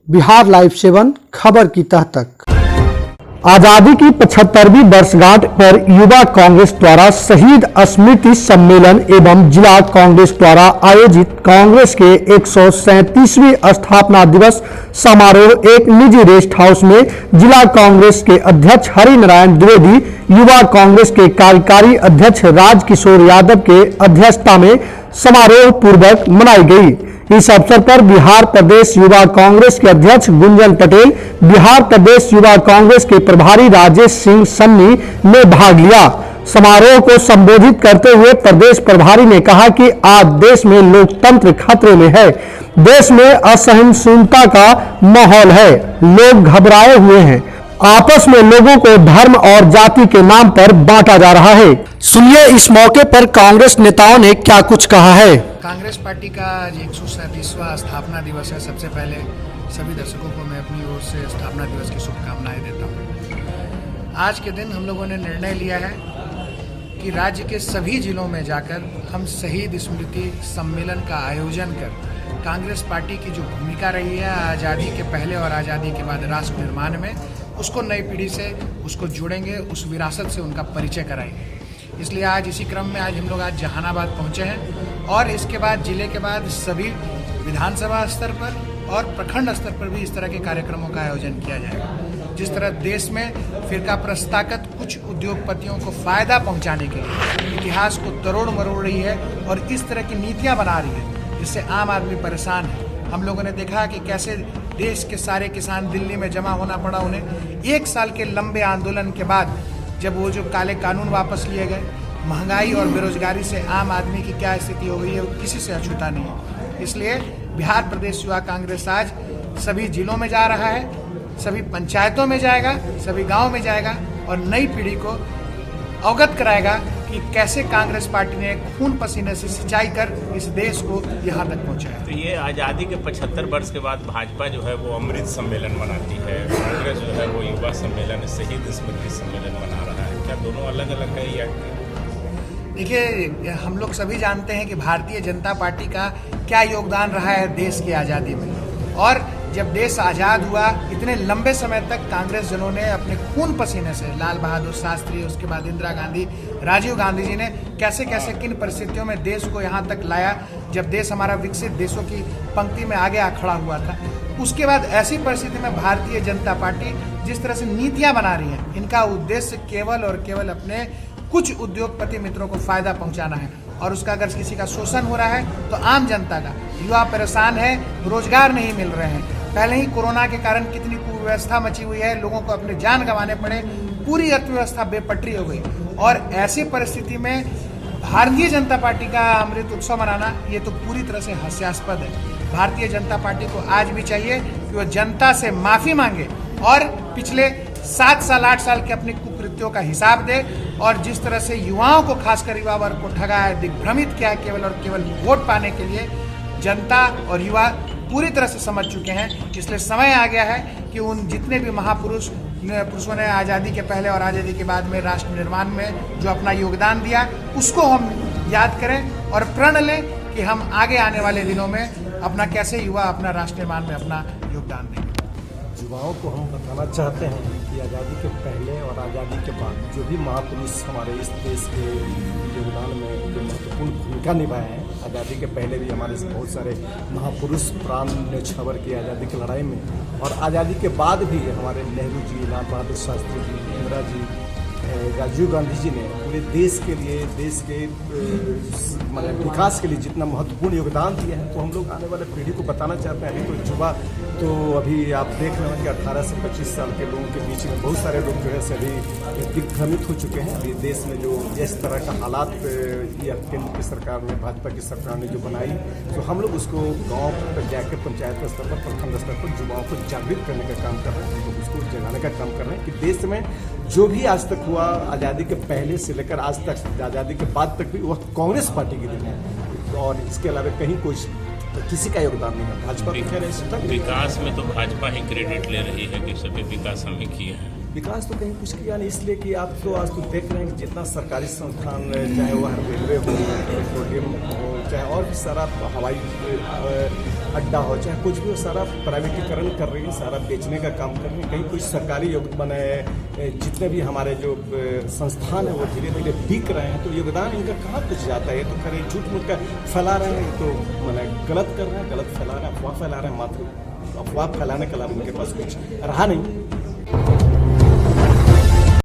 Bihar live 7 खबर की तह तक। आजादी की 75वीं वर्षगांठ पर युवा कांग्रेस द्वारा शहीद स्मृति सम्मेलन एवं जिला कांग्रेस द्वारा आयोजित कांग्रेस के 137वीं स्थापना दिवस समारोह एक निजी रेस्ट हाउस में जिला कांग्रेस के अध्यक्ष हरिनारायण द्विवेदी, युवा कांग्रेस के कार्यकारी अध्यक्ष राजकिशोर यादव के अध्यक्षता में समारोह पूर्वक मनाई गई। इस अवसर पर बिहार प्रदेश युवा कांग्रेस के अध्यक्ष गुंजन पटेल, बिहार प्रदेश युवा कांग्रेस के प्रभारी राजेश सिंह सन्नी ने भाग लिया। समारोह को संबोधित करते हुए प्रदेश प्रभारी ने कहा कि आज देश में लोकतंत्र खतरे में है, देश में असहिष्णुता का माहौल है, लोग घबराए हुए हैं, आपस में लोगों को धर्म और जाति के नाम पर बांटा जा रहा है। सुनिए इस मौके पर कांग्रेस नेताओं ने क्या कुछ कहा है। कांग्रेस पार्टी का आज 137वां स्थापना दिवस है। सबसे पहले सभी दर्शकों को मैं अपनी ओर से स्थापना दिवस की शुभकामनाएं देता हूं। आज के दिन हम लोगों ने निर्णय लिया है कि राज्य के सभी जिलों में जाकर हम शहीद स्मृति सम्मेलन का आयोजन कर कांग्रेस पार्टी की जो भूमिका रही है आज़ादी के पहले और आज़ादी के बाद राष्ट्र निर्माण में, उसको नई पीढ़ी से उसको जोड़ेंगे, उस विरासत से उनका परिचय कराएंगे। इसलिए आज इसी क्रम में आज हम लोग आज जहानाबाद पहुंचे हैं और इसके बाद जिले के बाद सभी विधानसभा स्तर पर और प्रखंड स्तर पर भी इस तरह के कार्यक्रमों का आयोजन किया जाएगा। जिस तरह देश में फिरका प्रस्ताकत कुछ उद्योगपतियों को फायदा पहुंचाने के लिए इतिहास को तरोड़ मरोड़ रही है और इस तरह की नीतियां बना रही है जिससे आम आदमी परेशान है। हम लोगों ने देखा कि कैसे देश के सारे किसान दिल्ली में जमा होना पड़ा उन्हें। 1 साल के लंबे आंदोलन के बाद जब वो जो काले कानून वापस लिए गए, महंगाई और बेरोजगारी से आम आदमी की क्या स्थिति हो गई है वो किसी से अछूता नहीं है। इसलिए बिहार प्रदेश युवा कांग्रेस आज सभी जिलों में जा रहा है, सभी पंचायतों में जाएगा, सभी गाँव में जाएगा और नई पीढ़ी को अवगत कराएगा कि कैसे कांग्रेस पार्टी ने खून पसीने से सिंचाई कर इस देश को यहाँ तक पहुँचाया। तो ये आज़ादी के 75 वर्ष के बाद भाजपा जो है वो अमृत सम्मेलन मनाती है, कांग्रेस जो है वो युवा सम्मेलन शहीद स्मृति सम्मेलन मना रहा है। क्या दोनों अलग अलग है या? देखिए, हम लोग सभी जानते हैं कि भारतीय जनता पार्टी का क्या योगदान रहा है देश की आज़ादी में। और जब देश आज़ाद हुआ इतने लंबे समय तक कांग्रेस जनों ने अपने खून पसीने से, लाल बहादुर शास्त्री, उसके बाद इंदिरा गांधी, राजीव गांधी जी ने कैसे कैसे किन परिस्थितियों में देश को यहाँ तक लाया जब देश हमारा विकसित देशों की पंक्ति में आगे आ खड़ा हुआ था। उसके बाद ऐसी परिस्थिति में भारतीय जनता पार्टी जिस तरह से नीतियाँ बना रही हैं, इनका उद्देश्य केवल और केवल अपने कुछ उद्योगपति मित्रों को फायदा पहुँचाना है। और उसका अगर किसी का शोषण हो रहा है तो आम जनता का, युवा परेशान है, रोजगार नहीं मिल रहे हैं। पहले ही कोरोना के कारण कितनी कुव्यवस्था मची हुई है, लोगों को अपने जान गंवाने पड़े, पूरी अर्थव्यवस्था बेपटरी हो गई। और ऐसी परिस्थिति में भारतीय जनता पार्टी का अमृत उत्सव मनाना ये तो पूरी तरह से हास्यास्पद है। भारतीय जनता पार्टी को आज भी चाहिए कि वो जनता से माफ़ी मांगे और पिछले 7 साल 8 साल के अपनी कुकृत्यों का हिसाब दे। और जिस तरह से युवाओं को, खासकर युवा वर्ग को ठगा है, दिग्भ्रमित किया है केवल और केवल वोट पाने के लिए, जनता और युवा पूरी तरह से समझ चुके हैं। इसलिए समय आ गया है कि उन जितने भी पुरुषों ने आज़ादी के पहले और आज़ादी के बाद में राष्ट्र निर्माण में जो अपना योगदान दिया उसको हम याद करें और प्रण लें कि हम आगे आने वाले दिनों में अपना कैसे युवा अपना राष्ट्र निर्माण में अपना योगदान दें। युवाओं को हम बताना चाहते हैं कि आज़ादी के पहले और आज़ादी के बाद जो भी महापुरुष हमारे इस देश के योगदान में जो महत्वपूर्ण भूमिका निभाए हैं, आज़ादी के पहले भी हमारे बहुत सारे महापुरुष प्राण न्यौछावर किए आज़ादी की लड़ाई में, और आज़ादी के बाद भी हमारे नेहरू जी, लाल बहादुर शास्त्री जी, इंदिरा जी, राजीव गांधी जी ने पूरे देश के लिए, देश के मतलब विकास के लिए जितना महत्वपूर्ण योगदान दिया है, तो हम लोग आने वाले पीढ़ी को बताना चाहते हैं। अभी तो युवा तो अभी आप देख रहे हैं कि 18 से 25 साल के लोगों के बीच में बहुत सारे लोग जो है सभी दिग्भ्रमित हो चुके हैं। अभी देश में जो इस तरह का हालात या केंद्र की सरकार ने, भाजपा की सरकार ने जो बनाई, तो हम लोग उसको गाँव पर जाकर पंचायत स्तर पर, प्रखंड स्तर पर युवाओं को जागृत करने का काम कर रहे हैं, हम लोग उसको जगाने का काम कर रहे हैं कि देश में जो भी आज तक हुआ आज़ादी के पहले से लेकर आज तक, आज़ादी के बाद तक भी वह कांग्रेस पार्टी की देन है और इसके अलावा कहीं कोई किसी का योगदान नहीं है। भाजपा विकास में तो भाजपा ही क्रेडिट ले रही है कि सभी विकास हम ही किए हैं। विकास तो कहीं कुछ किया नहीं, इसलिए कि आप तो आज तो देख रहे हैं कि जितना सरकारी संस्थान, चाहे वह रेलवे हो, पेट्रोलियम हो, चाहे और भी सारा हवाई अड्डा हो, चाहे कुछ भी हो, सारा प्राइवेटीकरण कर रही है, सारा बेचने का काम कर रही है। कहीं कुछ सरकारी योगदान जितने भी हमारे जो संस्थान है वो धीरे धीरे बिक रहे हैं, तो योगदान इनका कहाँ कुछ जाता है। ये तो खरे झूठ मूठ का फैला रहे हैं, तो मैंने गलत कर रहे हैं, गलत फैला रहे हैं, अफवाह फैला रहे हैं, मात्र अफवाह फैलाने के अलावा उनके पास कुछ रहा नहीं।